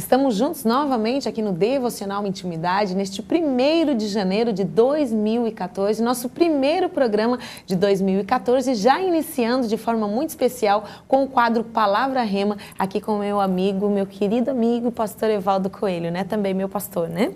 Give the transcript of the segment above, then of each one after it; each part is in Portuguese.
Estamos juntos novamente aqui no Devocional Intimidade, neste 1º de janeiro de 2014, nosso primeiro programa de 2014, já iniciando de forma muito especial com o quadro Palavra Rema, aqui com meu amigo, meu querido amigo, pastor Evaldo Coelho, né? Também meu pastor, né?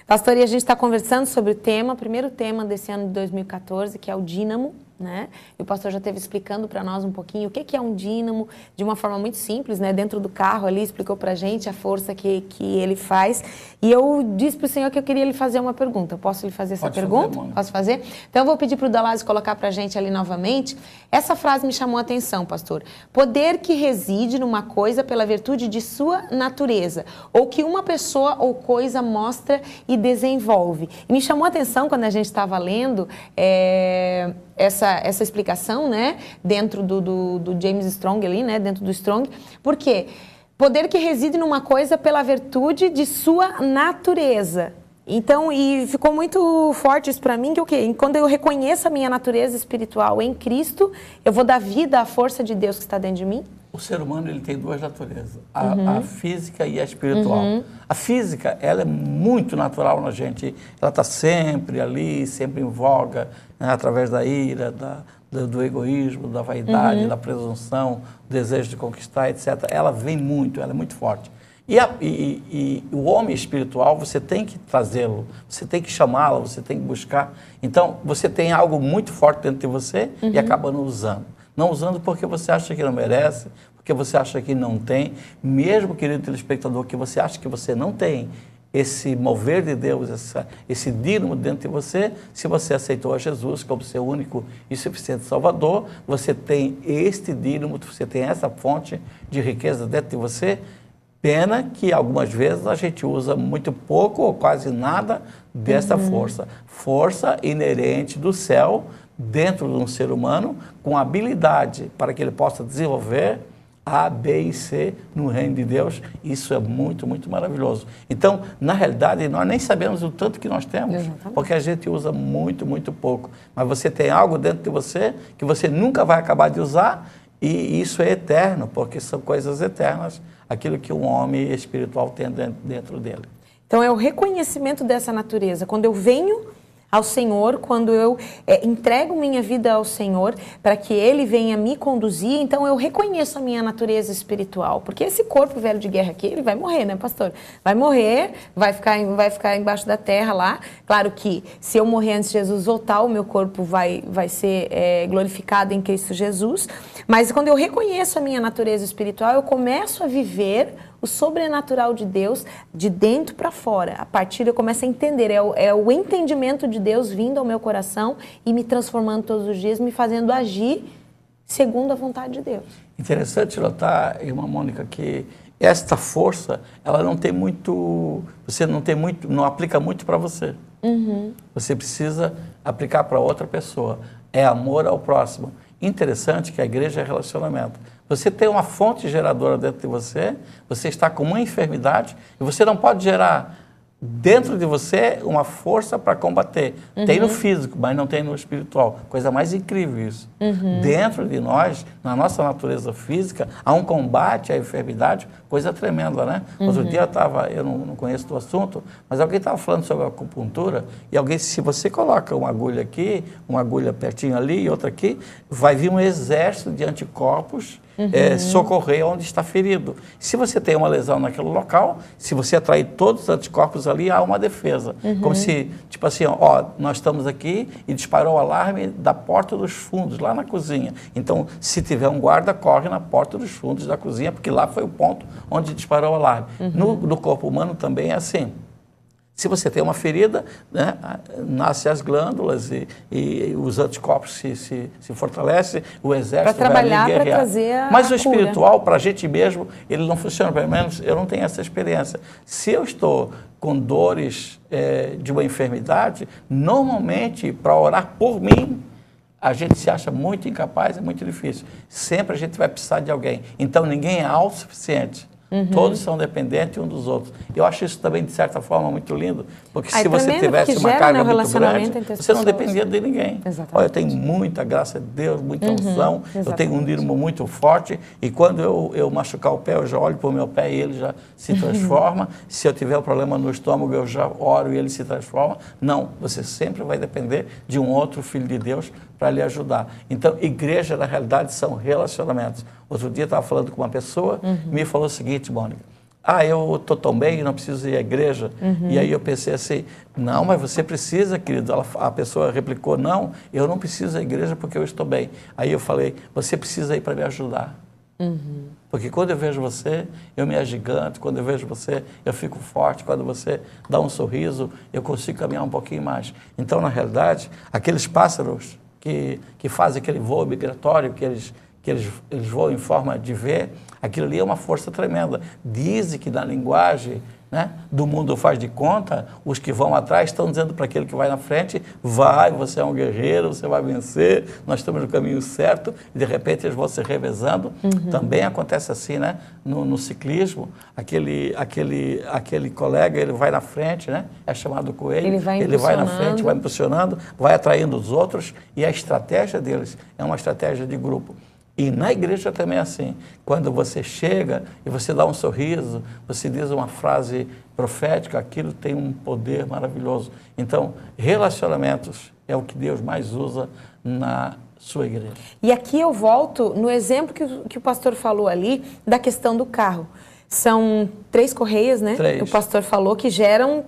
Pastor, e a gente está conversando sobre o tema, primeiro tema desse ano de 2014, que é o dínamo, né? E o pastor já esteve explicando para nós um pouquinho o que é um dínamo, de uma forma muito simples, né? Dentro do carro ali, explicou para a gente a força que ele faz. E eu disse para o Senhor que eu queria lhe fazer uma pergunta. Posso lhe fazer essa pergunta? Posso fazer? Então eu vou pedir para o Dalásio colocar para a gente ali novamente. Essa frase me chamou a atenção, pastor. Poder que reside numa coisa pela virtude de sua natureza, ou que uma pessoa ou coisa mostra e desenvolve. E me chamou a atenção quando a gente estava lendo essa explicação, né, dentro do James Strong ali, né, dentro do Strong, porque poder que reside numa coisa pela virtude de sua natureza. Então, e ficou muito forte isso para mim, que quando eu reconheço a minha natureza espiritual em Cristo, eu vou dar vida à força de Deus que está dentro de mim? O ser humano ele tem duas naturezas, a física e a espiritual. A física, ela é muito natural na gente, ela está sempre ali, sempre em voga, né, através da ira, do egoísmo, da vaidade, da presunção, do desejo de conquistar, etc. Ela vem muito, ela é muito forte. E o homem espiritual, você tem que trazê-lo, você tem que chamá-lo, você tem que buscar. Então, você tem algo muito forte dentro de você e acaba não usando. Não usando porque você acha que não merece, porque você acha que não tem. Mesmo, querido telespectador, que você acha que você não tem esse mover de Deus, esse dínamo dentro de você, se você aceitou a Jesus como seu único e suficiente Salvador, você tem este dínamo, você tem essa fonte de riqueza dentro de você. Pena que algumas vezes a gente usa muito pouco ou quase nada dessa força. Força inerente do céu dentro de um ser humano com habilidade para que ele possa desenvolver A, B e C no reino de Deus. Isso é muito, muito maravilhoso. Então, na realidade, nós nem sabemos o tanto que nós temos, porque a gente usa muito, muito pouco. Mas você tem algo dentro de você que você nunca vai acabar de usar e isso é eterno, porque são coisas eternas, aquilo que um homem espiritual tem dentro dele. Então, é o reconhecimento dessa natureza. Quando eu venho ao Senhor, quando eu entrego minha vida ao Senhor para que Ele venha me conduzir, então eu reconheço a minha natureza espiritual, porque esse corpo velho de guerra aqui, ele vai morrer, né, pastor? Vai morrer, vai ficar embaixo da terra lá. Claro que se eu morrer antes de Jesus voltar, o meu corpo vai ser glorificado em Cristo Jesus, mas quando eu reconheço a minha natureza espiritual, eu começo a viver o sobrenatural de Deus de dentro para fora. A partir eu começo a entender, é o entendimento de Deus vindo ao meu coração e me transformando todos os dias, me fazendo agir segundo a vontade de Deus. Interessante notar, irmã Mônica, que esta força, ela não tem muito, você não aplica muito para você. Você precisa aplicar para outra pessoa. É amor ao próximo. Interessante que a igreja é relacionamento. Você tem uma fonte geradora dentro de você, você está com uma enfermidade e você não pode gerar dentro de você uma força para combater. Tem no físico, mas não tem no espiritual. Coisa mais incrível isso. Dentro de nós, na nossa natureza física, há um combate à enfermidade, coisa tremenda, né? Outro dia eu não conheço o assunto, mas alguém estava falando sobre a acupuntura e alguém, se você coloca uma agulha aqui, uma agulha pertinho ali e outra aqui, vai vir um exército de anticorpos socorrer onde está ferido. Se você tem uma lesão naquele local, se você atrair todos os anticorpos ali, há uma defesa. Como se, tipo assim, ó, nós estamos aqui e disparou o alarme da porta dos fundos, lá na cozinha. Então, se tiver um guarda, corre na porta dos fundos da cozinha, porque lá foi o ponto onde disparou o alarme. No corpo humano também é assim. Se você tem uma ferida, né, nascem as glândulas e os anticorpos se fortalecem, o exército vai trabalhar para trazer a Mas o cura. Espiritual, para a gente mesmo, ele não funciona, pelo menos eu não tenho essa experiência. Se eu estou com dores de uma enfermidade, normalmente, para orar por mim, a gente se acha muito incapaz, é muito difícil. Sempre a gente vai precisar de alguém. Então, ninguém é autossuficiente. Todos são dependentes um dos outros. Eu acho isso também, de certa forma, muito lindo, porque É se você tremendo, tivesse porque uma gera, carga né, o muito grande, relacionamento entre as você não pessoas. dependia de ninguém. Exatamente. Olha, eu tenho muita graça de Deus, muita unção, eu tenho um exatamente. dínamo muito forte, e quando eu machucar o pé, eu já olho para o meu pé e ele já se transforma. Se eu tiver um problema no estômago, eu já oro e ele se transforma. Não, você sempre vai depender de um outro filho de Deus para lhe ajudar. Então, igreja, na realidade, são relacionamentos. Outro dia eu estava falando com uma pessoa, me falou o seguinte, Mônica, eu estou tão bem, não preciso ir à igreja. E aí eu pensei assim, não, mas você precisa, querido. A pessoa replicou, não, eu não preciso ir à igreja porque eu estou bem. Aí eu falei, você precisa ir para me ajudar. Porque quando eu vejo você, eu me agiganto. Quando eu vejo você, eu fico forte. Quando você dá um sorriso, eu consigo caminhar um pouquinho mais. Então, na realidade, aqueles pássaros que fazem aquele voo migratório, que eles voam em forma de V, aquilo ali é uma força tremenda. Dizem que na linguagem, né, do mundo faz de conta, os que vão atrás estão dizendo para aquele que vai na frente, vai, você é um guerreiro, você vai vencer, nós estamos no caminho certo, e de repente eles vão se revezando. Também acontece assim, né, no ciclismo, aquele colega, ele vai na frente, né, é chamado coelho, ele vai na frente, vai impulsionando, vai atraindo os outros, e a estratégia deles é uma estratégia de grupo. E na igreja também é assim, quando você chega e você dá um sorriso, você diz uma frase profética, aquilo tem um poder maravilhoso. Então, relacionamentos é o que Deus mais usa na sua igreja. E aqui eu volto no exemplo que o pastor falou ali, da questão do carro. São 3 correias, né? 3. O pastor falou que geram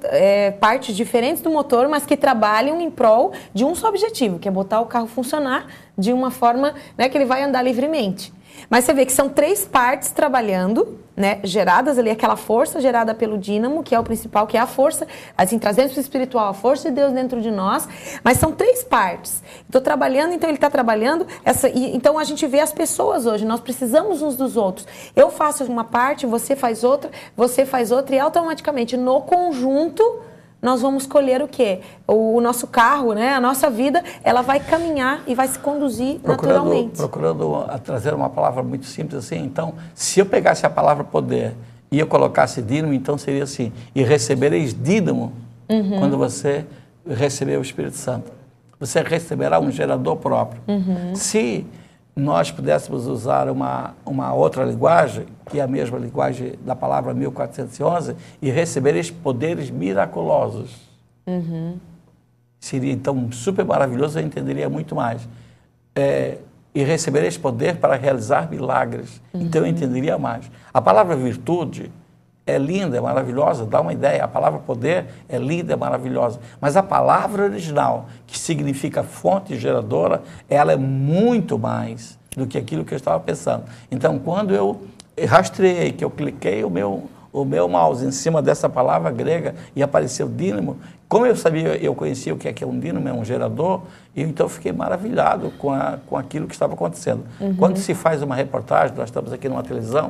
partes diferentes do motor, mas que trabalham em prol de um só objetivo, que é botar o carro funcionar de uma forma, né, que ele vai andar livremente. Mas você vê que são 3 partes trabalhando, né, geradas ali, aquela força gerada pelo dínamo, que é o principal, que é a força, assim, trazendo para o espiritual, a força de Deus dentro de nós, mas são 3 partes. Estou trabalhando, então ele está trabalhando, então a gente vê as pessoas hoje, nós precisamos uns dos outros. Eu faço uma parte, você faz outra, e automaticamente, no conjunto, nós vamos colher o quê? O nosso carro, né? A nossa vida, ela vai caminhar e vai se conduzir naturalmente. Procurando trazer uma palavra muito simples assim, então, se eu pegasse a palavra poder e eu colocasse dínamo, então seria assim, e recebereis dínamo quando você receber o Espírito Santo. Você receberá um gerador próprio. Se nós pudéssemos usar uma outra linguagem, que é a mesma linguagem da palavra 1411, e recebereis poderes miraculosos. Seria, então, super maravilhoso, eu entenderia muito mais. E recebereis poder para realizar milagres. Então, eu entenderia mais. A palavra virtude é linda, é maravilhosa, dá uma ideia. A palavra poder é linda, é maravilhosa. Mas a palavra original, que significa fonte geradora, ela é muito mais do que aquilo que eu estava pensando. Então, quando eu rastreei, que eu cliquei o meu mouse em cima dessa palavra grega e apareceu dínamo, como eu sabia, eu conhecia o que é um dínamo, é um gerador, e então eu fiquei maravilhado com aquilo que estava acontecendo. Quando se faz uma reportagem, nós estamos aqui numa televisão,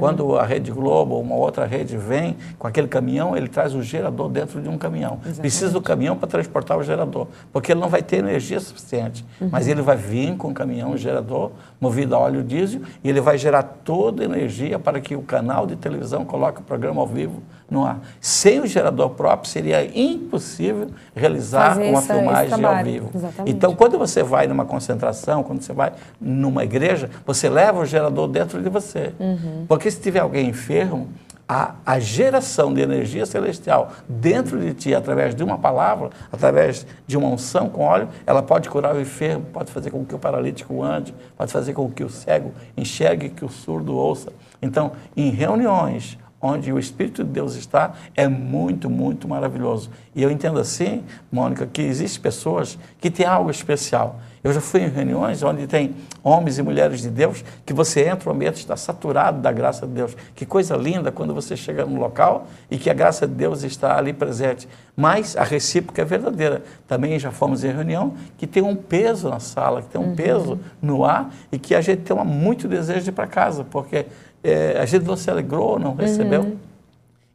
quando a Rede Globo ou uma outra rede vem com aquele caminhão, ele traz o gerador dentro de um caminhão. Exatamente. Precisa do caminhão para transportar o gerador, porque ele não vai ter energia suficiente, mas ele vai vir com o caminhão, o gerador, movido a óleo diesel, e ele vai gerar toda a energia para que o canal de televisão coloque o programa ao vivo no ar. Sem o gerador próprio, seria impossível realizar uma filmagem ao vivo. Exatamente. Então, quando você vai numa concentração, quando você vai numa igreja, você leva o gerador dentro de você. Porque se tiver alguém enfermo, a geração de energia celestial dentro de ti, através de uma palavra, através de uma unção com óleo, ela pode curar o enfermo, pode fazer com que o paralítico ande, pode fazer com que o cego enxergue, que o surdo ouça. Então, em reuniões onde o Espírito de Deus está, é muito, muito maravilhoso. E eu entendo assim, Mônica, que existem pessoas que têm algo especial. Eu já fui em reuniões onde tem homens e mulheres de Deus, que você entra, o ambiente está saturado da graça de Deus. Que coisa linda quando você chega no local e que a graça de Deus está ali presente. Mas a recíproca é verdadeira. Também já fomos em reunião que tem um peso na sala, que tem um peso no ar e que a gente tem muito desejo de ir para casa, porque a gente não se alegrou, não recebeu.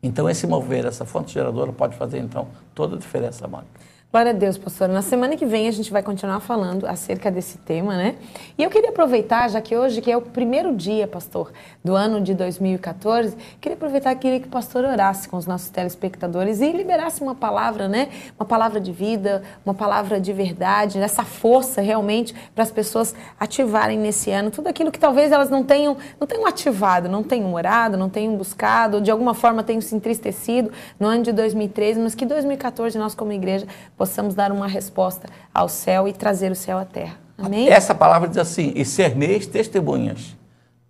Então, esse mover, essa fonte geradora pode fazer, então, toda a diferença, Mônica. Glória a Deus, pastora. Na semana que vem a gente vai continuar falando acerca desse tema, né? E eu queria aproveitar, já que hoje que é o primeiro dia, pastor, do ano de 2014, queria aproveitar que o pastor orasse com os nossos telespectadores e liberasse uma palavra, né? Uma palavra de vida, uma palavra de verdade, essa força realmente para as pessoas ativarem nesse ano tudo aquilo que talvez elas não tenham ativado, não tenham orado, não tenham buscado, de alguma forma tenham se entristecido no ano de 2013, mas que 2014 nós como igreja possamos dar uma resposta ao céu e trazer o céu à terra. Amém? Essa palavra diz assim: e serneis testemunhas,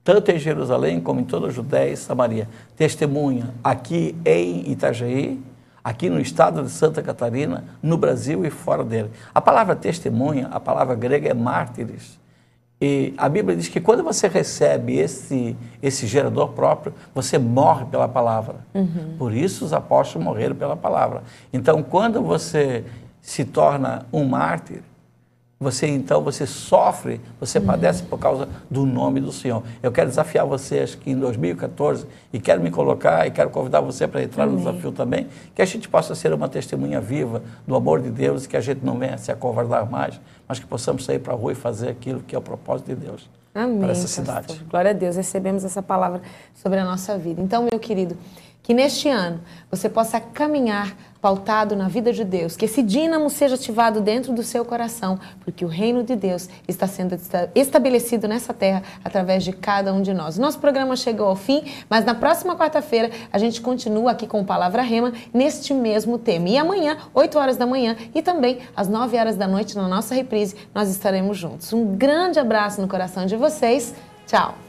tanto em Jerusalém como em toda a Judéia e Samaria. Testemunha aqui em Itajaí, aqui no estado de Santa Catarina, no Brasil e fora dele. A palavra testemunha, a palavra grega é mártires. E a Bíblia diz que quando você recebe esse gerador próprio, você morre pela palavra. Por isso os apóstolos morreram pela palavra. Então, quando você se torna um mártir, você sofre, você padece por causa do nome do Senhor. Eu quero desafiar vocês que em 2014, e quero me colocar, e quero convidar você para entrar no desafio também, que a gente possa ser uma testemunha viva do amor de Deus, e que a gente não venha se acovardar mais, mas que possamos sair para a rua e fazer aquilo que é o propósito de Deus. Amém, para essa pastor. cidade. Glória a Deus, recebemos essa palavra sobre a nossa vida. Então, meu querido, que neste ano você possa caminhar pautado na vida de Deus, que esse dínamo seja ativado dentro do seu coração, porque o reino de Deus está sendo estabelecido nessa terra através de cada um de nós. Nosso programa chegou ao fim, mas na próxima quarta-feira a gente continua aqui com Palavra Rema neste mesmo tema. E amanhã, 8 horas da manhã e também às 9 horas da noite na nossa reprise, nós estaremos juntos. Um grande abraço no coração de vocês. Tchau!